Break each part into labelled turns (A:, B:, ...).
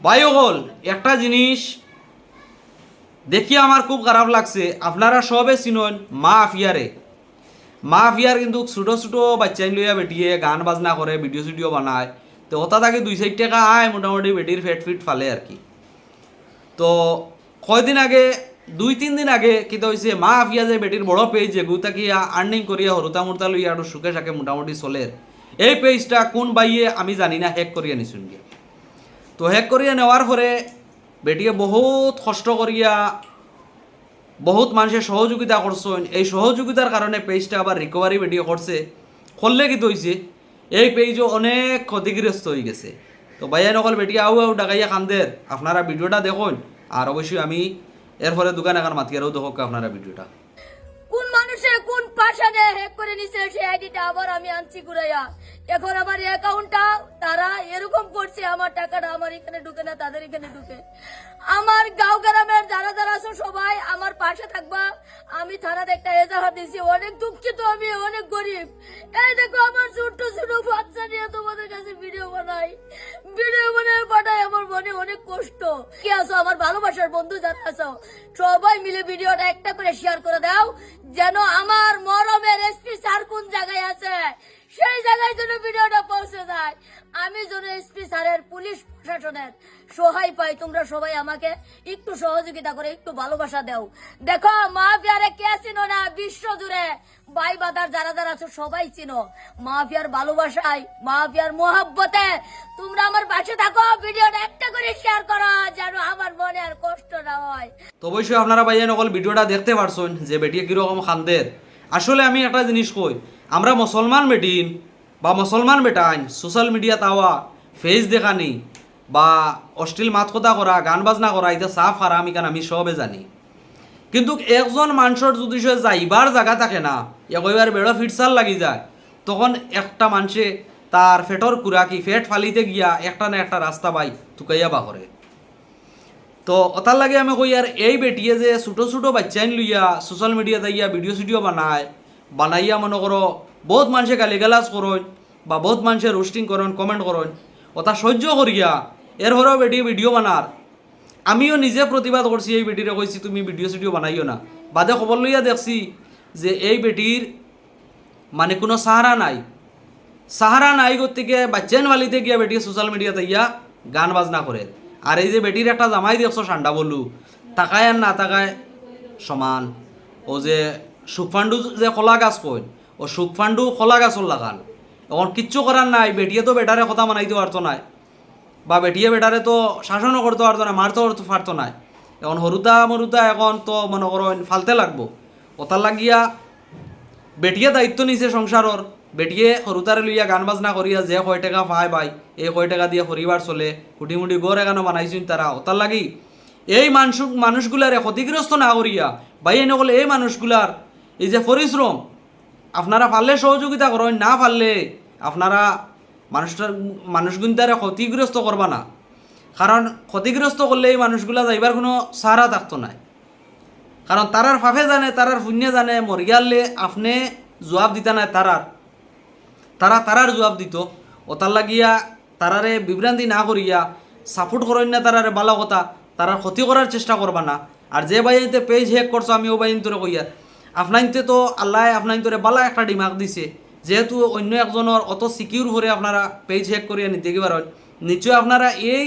A: ভাই হল একটা জিনিস দেখি আমার খুব খারাপ লাগছে। আপনারা সবে চিনন মা আফিয়ারে। মা আফিয়ার কিন্তু ছোটো ছোটো বাচ্চাই লইয়া বেটিয়ে গান বাজনা করে, ভিডিও সিডিও বানায়। তো ওটা তাকে 2-4 টাকা আয় মোটামুটি বেটির ফেট ফিট ফালে আর কি। তো কয়দিন আগে 2-3 দিন আগে কিতা হয়েছে, মা আফিয়া যে বেটির বড় পেজ যে গুতা কি আর্নিং করিয়া হরুতা মুরতা লইয়া আর সুখে সাকে মোটামুটি চলের, এই পেজটা কোন বাইয়ে আমি জানি না হ্যাক করিয়া নিছুন গিয়া। তো হ্যাক করিয়া নেওয়ার পরে বেটিয়ে বহুত কষ্ট করিয়া বহুত মানুষের সহযোগিতা করছেন। এই সহযোগিতার কারণে পেজটা আবার রিকভারি বেটিয়ে করছে। করলে কি হয়েছে, এই পেজও অনেক ক্ষতিগ্রস্ত হয়ে গেছে। তো ভাইয়া নকল বেটিয়া আউ আউ ডাকাইয়া কান্দের। আপনারা ভিডিওটা দেখুন, আর অবশ্যই আমি এরপরে দোকান এখন মাতিয়ারও দেখো আপনারা ভিডিওটা।
B: কোন মানুষে কোন পাশানে হ্যাক করে নিছে সেই আইডিটা আবার আমি আনছি ঘুরাইয়া। এখন আমার অ্যাকাউন্টটা তারা এরকম করছে, আমার টাকাটা আমার এখানে ঢুকে না, তাদের এখানে ঢুকে। আমার গাঁও গ্রামের যারা যারা আছো সবাই আমার পাশে থাকবা। আমি থানাতে একটা এজাহার দিয়েছি। অনেক দুঃখিত, আমি অনেক গরিব। এই দেখো আমার ছোট্ট ছোট বাচ্চা নিয়ে তোমাদের কাছে ভিডিও বানাই, ভিডিও বানায় পাঠাই। আমার মনে অনেক কষ্ট। কি আছো আমার ভালোবাসার বন্ধু যারা আছো সবাই মিলে ভিডিওটা একটা করে শেয়ার করে দাও, যেন আমার মরমের এসপি স্যার কোন জায়গায় আছে সেই জায়গায় যেন ভিডিওটা পৌঁছে যায়। আমি যেন এসপি স্যারের পুলিশ প্রশাসনের সহায় পাই। তোমরা সবাই আমাকে একটু সহযোগিতা করে একটু ভালোবাসা দাও। দেখো মাফিয়ারে কে চিনো না, বিশ্ব জুড়ে ভাই বাদার যারা যারা আছো সবাই চিনো। মাফিয়ার ভালোবাসায়, মাফিয়ার মোহাব্বতে তোমরা আমার পাশে থাকো। ভিডিওটা একটা করে শেয়ার করো যেন আমার মনে আর কষ্ট না হয়।
A: তো অবশ্যই আপনারা ভাইয়া নকল ভিডিওটা দেখতে পারছেন যে বেটিয়ে কীরকম খান্দের। আসলে আমি একটা জিনিস কই, আমরা মুসলমান বেটিন বা মুসলমান বেটাইন সোশ্যাল মিডিয়া তাওয়া ফেস দেখানি বা অশ্লীল মাত কথা করা, গান বাজনা করা, এটা সাফ হারাম, ইকান আমি সবে জানি। কিন্তু একজন মানুষের যদি সে যাইবার জায়গা থাকে না, একবার বেড়ো ফিটসাল লাগি যায়, তখন একটা মানুষে তার ফেটর কুরাকি ফেট ফালিতে গিয়া একটা না একটা রাস্তা বাই তুকাইয়া বা করে। তো ওটার লাগে আমি কই আর এই বেটিয়ে যে ছোটো ছোটো বাচ্চাইন লইয়া সোশ্যাল মিডিয়াতে গিয়া ভিডিও সিডিও বানাইয়া মনে করো বহুত মানুষে গালিগালাজ করেন বা বহুত মানুষে রোস্টিং করেন, কমেন্ট করেন, ওটা সহ্য করিয়া এরপরেও বেটি ভিডিও বানার। আমিও নিজে প্রতিবাদ করছি, এই বেটিরে কইছি তুমি ভিডিও সিডিও বানাইও না। বাদে খবর লইয়া দেখছি যে এই বেটির মানে কোনো সাহারা নাই গতিকে বাচ্চাইন বালিতে গিয়া বেটি সোশ্যাল মিডিয়াতে গিয়া গান বাজনা করে। আর এই যে বেটির একটা জামাই দেখছো ঠান্ডা বললু, তাকায় আর না তাকায় সমান। ও যে সুখফান্ডু যে খোলা গাছ কই, ও সুখফান্ডু খোলা গাছর লাগান। এখন কিচ্ছু করার নাই, বেটিয়ে তো বেটারে কথা মানাইতে পারতো না, বা বেটিয়ে বেটারে তো শাসনও করতে পারতো না, মারতে পারতো না। এখন হরুতা মরুতা এখন তো মনে করো ফালতে লাগবো। ওটার লাগিয়া বেটিয়ে দায়িত্ব নিছে সংসারর। বেটিয়ে হরুতারে লইয়া গান বাজনা করিয়া যে কয় টাকা পায় ভাই, এই কয় টাকা দিয়ে পরিবার চলে, কুটিমুটি গড় এখানো বানাইছেন তারা। ওটার লাগি এই মানুষগুলারে ক্ষতিগ্রস্ত না করিয়া ভাই নকলে এই মানুষগুলার এই যে পরিশ্রম আপনারা পারলে সহযোগিতা করেন, না পারলে আপনারা মানুষগুলারে ক্ষতিগ্রস্ত করবা না। কারণ ক্ষতিগ্রস্ত করলে এই মানুষগুলা যাইবার কোনো সাহারা থাকতো না। কারণ তারার ফাফে জানে, তারার পুণ্যে জানে, মরিয়ালে আপনি জবাব দিতা না, তারার জবাব দিত। ওটার লাগিয়া তারারে বিভ্রান্তি না করিয়া সাপোর্ট করেন না, তারারে বালা কথা, তারার ক্ষতি করার চেষ্টা করবা না। আর যে বাইনতে পেজ হ্যাক করছো, আমি ও বাইন তোরে কইয়া আপনাইতে তো আল্লাহ আপনাইন তোরে বালা একটা ডিমাগ দিছে, যেহেতু অন্য একজনের অত সিকিউর করে আপনারা পেজ হ্যাক করিয়া নিতে কি পারেন। নিশ্চয় আপনারা এই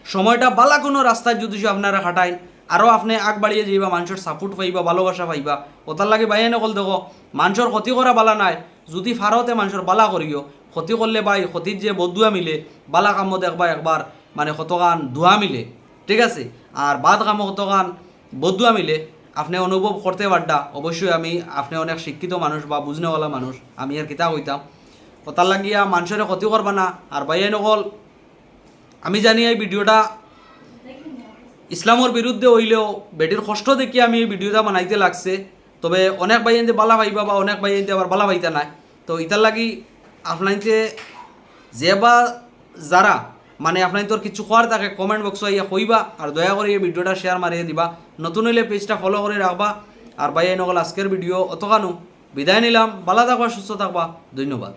A: সময়টা বালা কোনো রাস্তায় যদি আপনারা খাটাইন, আরও আপনি আগ বাড়িয়ে যাইবা, মানুষের সাপোর্ট পাইবা, ভালোবাসা পাইবা। ওটার লাগে বাইয়ে নকল দেখো মানুষের ক্ষতি করা বালা নাই, যদি ফারতে মানুষের বালা করিও। ক্ষতি করলে ভাই ক্ষতির যে বদুয়া মিলে, বালা কামো দেখবা একবার মানে কতগান ধোয়া মিলে, ঠিক আছে। আর বাদ কামো কতগান বদুয়া মিলে আপনি অনুভব করতে পারডা। অবশ্যই আপনি অনেক শিক্ষিত মানুষ বা বুঝনেওয়ালা মানুষ, আমি আর কিতা হইতাম। ওটার লাগিয়া মানুষের ক্ষতি করবা না। আর বাইয়ে নকল আমি জানি এই ভিডিওটা ইসলামের বিরুদ্ধে হইলেও বেটির কষ্ট দেখি আমি এই ভিডিওটা বানাইতে লাগছে। তবে অনেক ভাইয়ানতে বালা পাইবা বা অনেক ভাইয়ানতে আবার বালা পাইতা নাই। তো ইতার লাগি আপনাইতে যে বা যারা মানে আপনার তোর কিছু খোয়ার থাকে কমেন্ট বক্স আইয়া কইবা, আর দয়া করে এই ভিডিওটা শেয়ার মারিয়ে দিবা। নতুন হইলে পেজটা ফলো করে রাখবা। আর ভাইয়া নকল আজকের ভিডিও অতখানো বিদায় নিলাম। ভালো থাকবা, সুস্থ থাকবা, ধন্যবাদ।